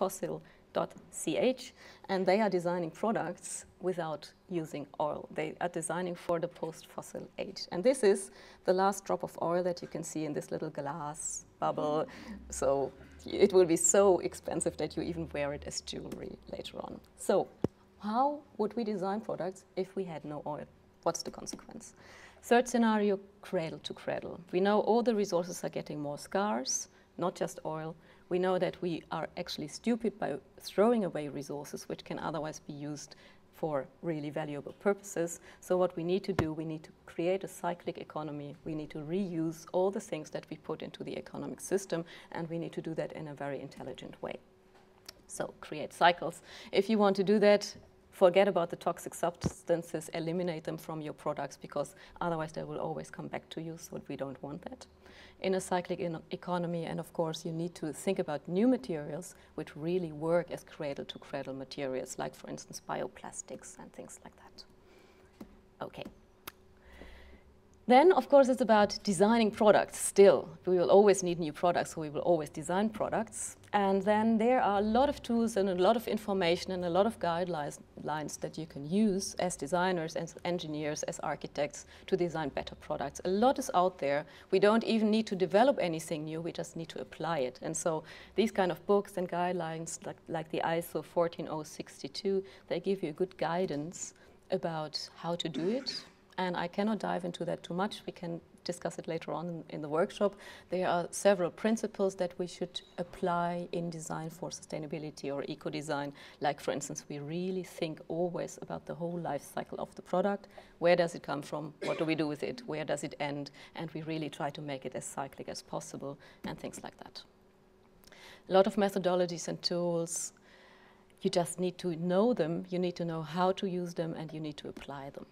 postfossil.ch, and they are designing products without using oil. They are designing for the post-fossil age. And this is the last drop of oil that you can see in this little glass bubble. So it will be so expensive that you even wear it as jewelry later on. So how would we design products if we had no oil? What's the consequence? Third scenario, cradle to cradle. We know all the resources are getting more scarce, not just oil. We know that we are actually stupid by throwing away resources which can otherwise be used for really valuable purposes. So what we need to do, we need to create a cyclic economy. We need to reuse all the things that we put into the economic system, and we need to do that in a very intelligent way. So create cycles. If you want to do that, forget about the toxic substances, eliminate them from your products, because otherwise they will always come back to you, so we don't want that. In a cyclic economy, and of course you need to think about new materials which really work as cradle-to-cradle materials, like for instance bioplastics and things like that. Okay. Then, of course, it's about designing products still. We will always need new products, so we will always design products. And then there are a lot of tools and a lot of information and a lot of guidelines that you can use as designers, as engineers, as architects to design better products. A lot is out there. We don't even need to develop anything new, we just need to apply it. And so these kind of books and guidelines, like the ISO 14062, they give you a good guidance about how to do it. And I cannot dive into that too much. We can discuss it later on in the workshop. There are several principles that we should apply in design for sustainability or eco-design. Like, for instance, we really think always about the whole life cycle of the product. Where does it come from? What do we do with it? Where does it end? And we really try to make it as cyclic as possible and things like that. A lot of methodologies and tools. You just need to know them. You need to know how to use them, and you need to apply them.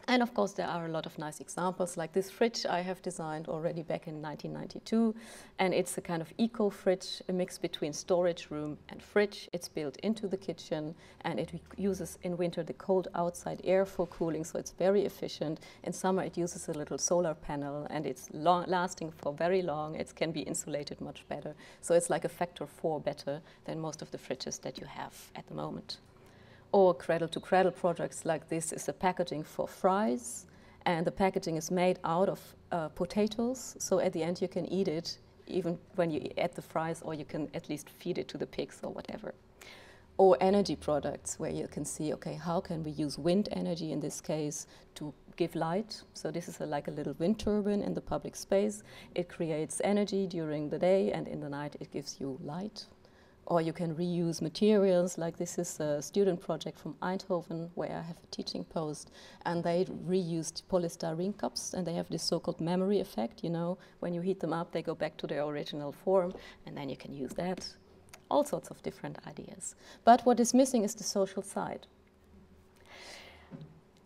And of course, there are a lot of nice examples, like this fridge I have designed already back in 1992. And it's a kind of eco-fridge, a mix between storage room and fridge. It's built into the kitchen, and it uses in winter the cold outside air for cooling, so it's very efficient. In summer, it uses a little solar panel, and it's lasting for very long. It can be insulated much better. So it's like a factor 4 better than most of the fridges that you have at the moment. Or cradle-to-cradle projects like this is a packaging for fries, and the packaging is made out of potatoes, so at the end you can eat it even when you add the fries, or you can at least feed it to the pigs or whatever. Or energy products, where you can see, okay, how can we use wind energy in this case to give light? So this is like a little wind turbine in the public space. It creates energy during the day, and in the night it gives you light. Or you can reuse materials, like this is a student project from Eindhoven where I have a teaching post, and they reused polystyrene cups, and they have this so-called memory effect, you know, when you heat them up they go back to their original form, and then you can use that. All sorts of different ideas. But what is missing is the social side.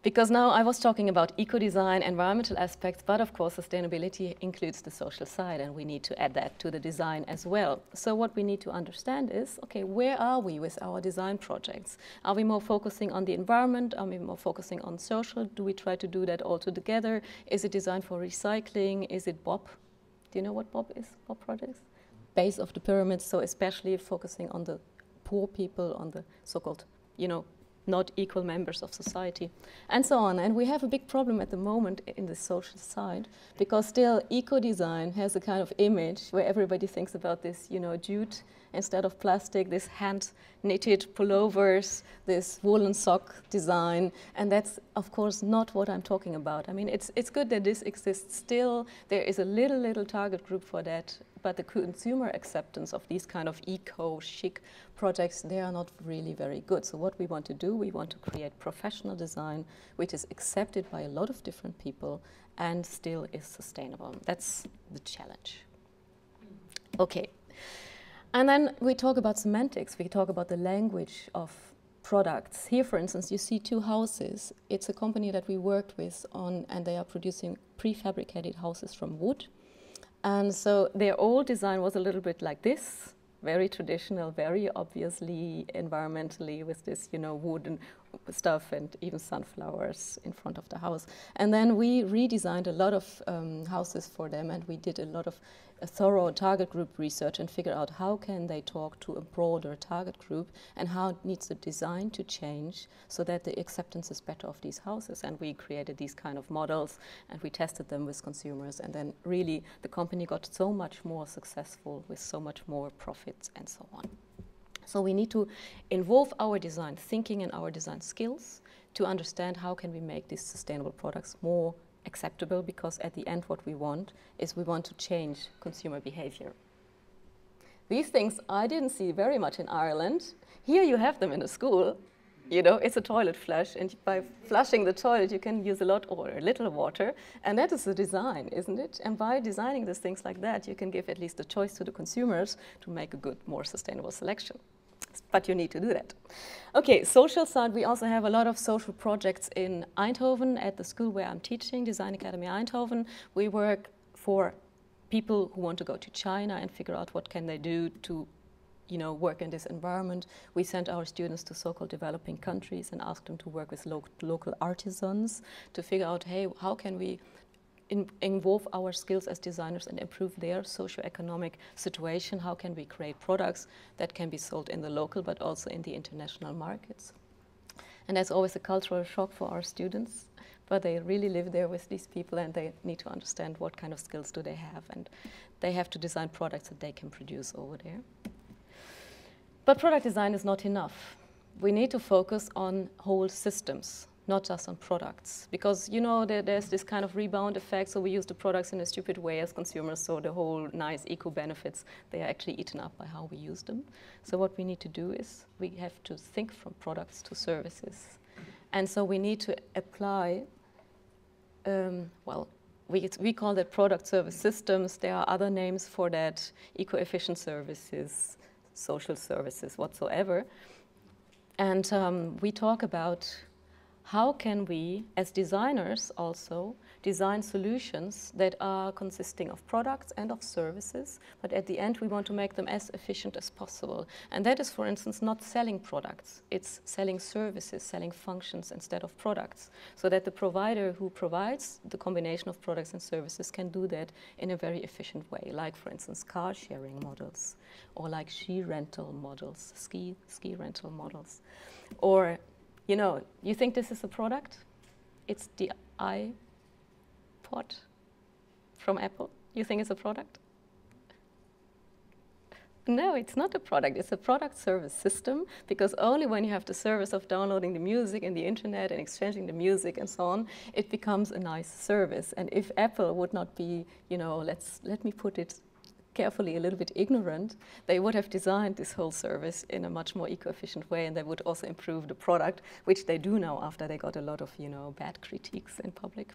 Because now I was talking about eco-design, environmental aspects, but of course sustainability includes the social side, and we need to add that to the design as well. So what we need to understand is, okay, where are we with our design projects? Are we more focusing on the environment? Are we more focusing on social? Do we try to do that all together? Is it designed for recycling? Is it BOP? Do you know what BOP is? BOP projects? Base of the pyramid, so especially focusing on the poor people, on the so-called, you know, not equal members of society, and so on. And we have a big problem at the moment in the social side, because still eco-design has a kind of image where everybody thinks about this, you know, jute instead of plastic, this hand-knitted pullovers, this woolen sock design, and that's, of course, not what I'm talking about. I mean, it's good that this exists still. There is a little target group for that, but the consumer acceptance of these kind of eco-chic projects, they are not really very good. So what we want to do, we want to create professional design which is accepted by a lot of different people and still is sustainable. That's the challenge. Okay. And then we talk about semantics. We talk about the language of products. Here, for instance, you see two houses. It's a company that we worked with on, and they are producing prefabricated houses from wood. And so their old design was a little bit like this, very traditional, very obviously environmentally with this, you know, wooden stuff and even sunflowers in front of the house. And then we redesigned a lot of houses for them, and we did a lot of thorough target group research and figured out how can they talk to a broader target group and how it needs the design to change so that the acceptance is better of these houses. And we created these kind of models and we tested them with consumers, and then really the company got so much more successful with so much more profits and so on. So we need to involve our design thinking and our design skills to understand how can we make these sustainable products more acceptable, because at the end what we want is we want to change consumer behavior. These things I didn't see very much in Ireland. Here you have them in a school. You know, it's a toilet flush, and by flushing the toilet you can use a lot or a little water, and that is the design, isn't it? And by designing these things like that, you can give at least a choice to the consumers to make a good, more sustainable selection. But you need to do that. Okay, social side, we also have a lot of social projects in Eindhoven at the school where I'm teaching, Design Academy Eindhoven. We work for people who want to go to China and figure out what can they do to, you know, work in this environment. We send our students to so-called developing countries and ask them to work with local artisans to figure out, hey, how can we involve our skills as designers and improve their socio-economic situation? How can we create products that can be sold in the local but also in the international markets? And that's always a cultural shock for our students, but they really live there with these people and they need to understand what kind of skills do they have, and they have to design products that they can produce over there. But product design is not enough. We need to focus on whole systems, not just on products, because you know there's this kind of rebound effect, so we use the products in a stupid way as consumers, so the whole nice eco benefits, they are actually eaten up by how we use them. So what we need to do is we have to think from products to services, and so we need to apply, well, we call that product service systems. There are other names for that, eco-efficient services, social services, whatsoever. And we talk about how can we, as designers also, design solutions that are consisting of products and of services, but at the end we want to make them as efficient as possible. And that is, for instance, not selling products, it's selling services, selling functions instead of products, so that the provider who provides the combination of products and services can do that in a very efficient way, like, for instance, car sharing models, or like ski rental models, ski rental models. Or, you know, you think this is a product? It's the iPod from Apple. You think it's a product? No, it's not a product. It's a product service system, because only when you have the service of downloading the music and the internet and exchanging the music and so on, it becomes a nice service. And if Apple would not be, you know, let me put it carefully, a little bit ignorant, they would have designed this whole service in a much more eco-efficient way, and they would also improve the product, which they do now after they got a lot of, you know, bad critiques in public.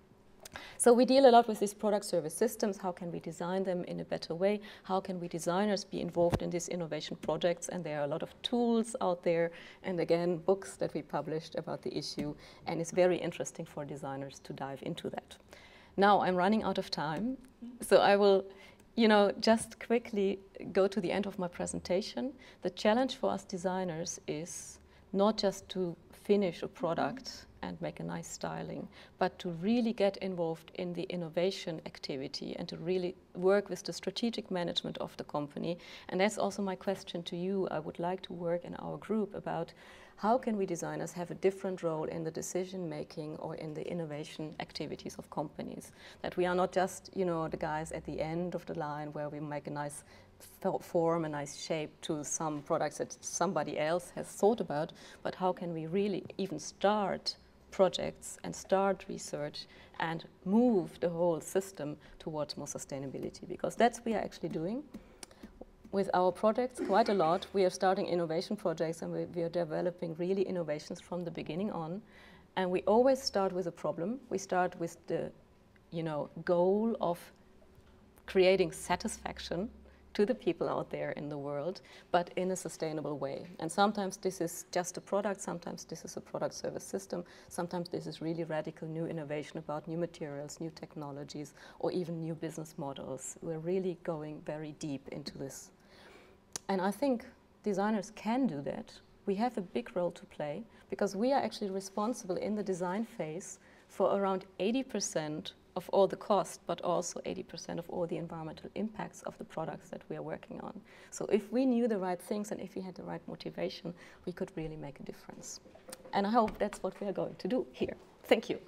So we deal a lot with these product service systems. How can we design them in a better way? How can we designers be involved in these innovation projects? And there are a lot of tools out there, and again, books that we published about the issue, and it's very interesting for designers to dive into that. Now I'm running out of time, so I will, you know, just quickly go to the end of my presentation. The challenge for us designers is not just to finish a product and make a nice styling, but to really get involved in the innovation activity and to really work with the strategic management of the company. And that's also my question to you. I would like to work in our group about how can we designers have a different role in the decision making or in the innovation activities of companies, that we are not just, you know, the guys at the end of the line where we make a nice form, a nice shape to some products that somebody else has thought about, but how can we really even start projects and start research and move the whole system towards more sustainability, because that's what we are actually doing with our projects quite a lot. We are starting innovation projects, and we are developing really innovations from the beginning on, and we always start with a problem. We start with the, you know, goal of creating satisfaction to the people out there in the world, but in a sustainable way. And sometimes this is just a product, sometimes this is a product service system, sometimes this is really radical new innovation about new materials, new technologies, or even new business models. We're really going very deep into this. And I think designers can do that we have a big role to play because we are actually responsible in the design phase for around 80% of all the cost, but also 80% of all the environmental impacts of the products that we are working on. So if we knew the right things and if we had the right motivation, we could really make a difference. And I hope that's what we are going to do here. Thank you.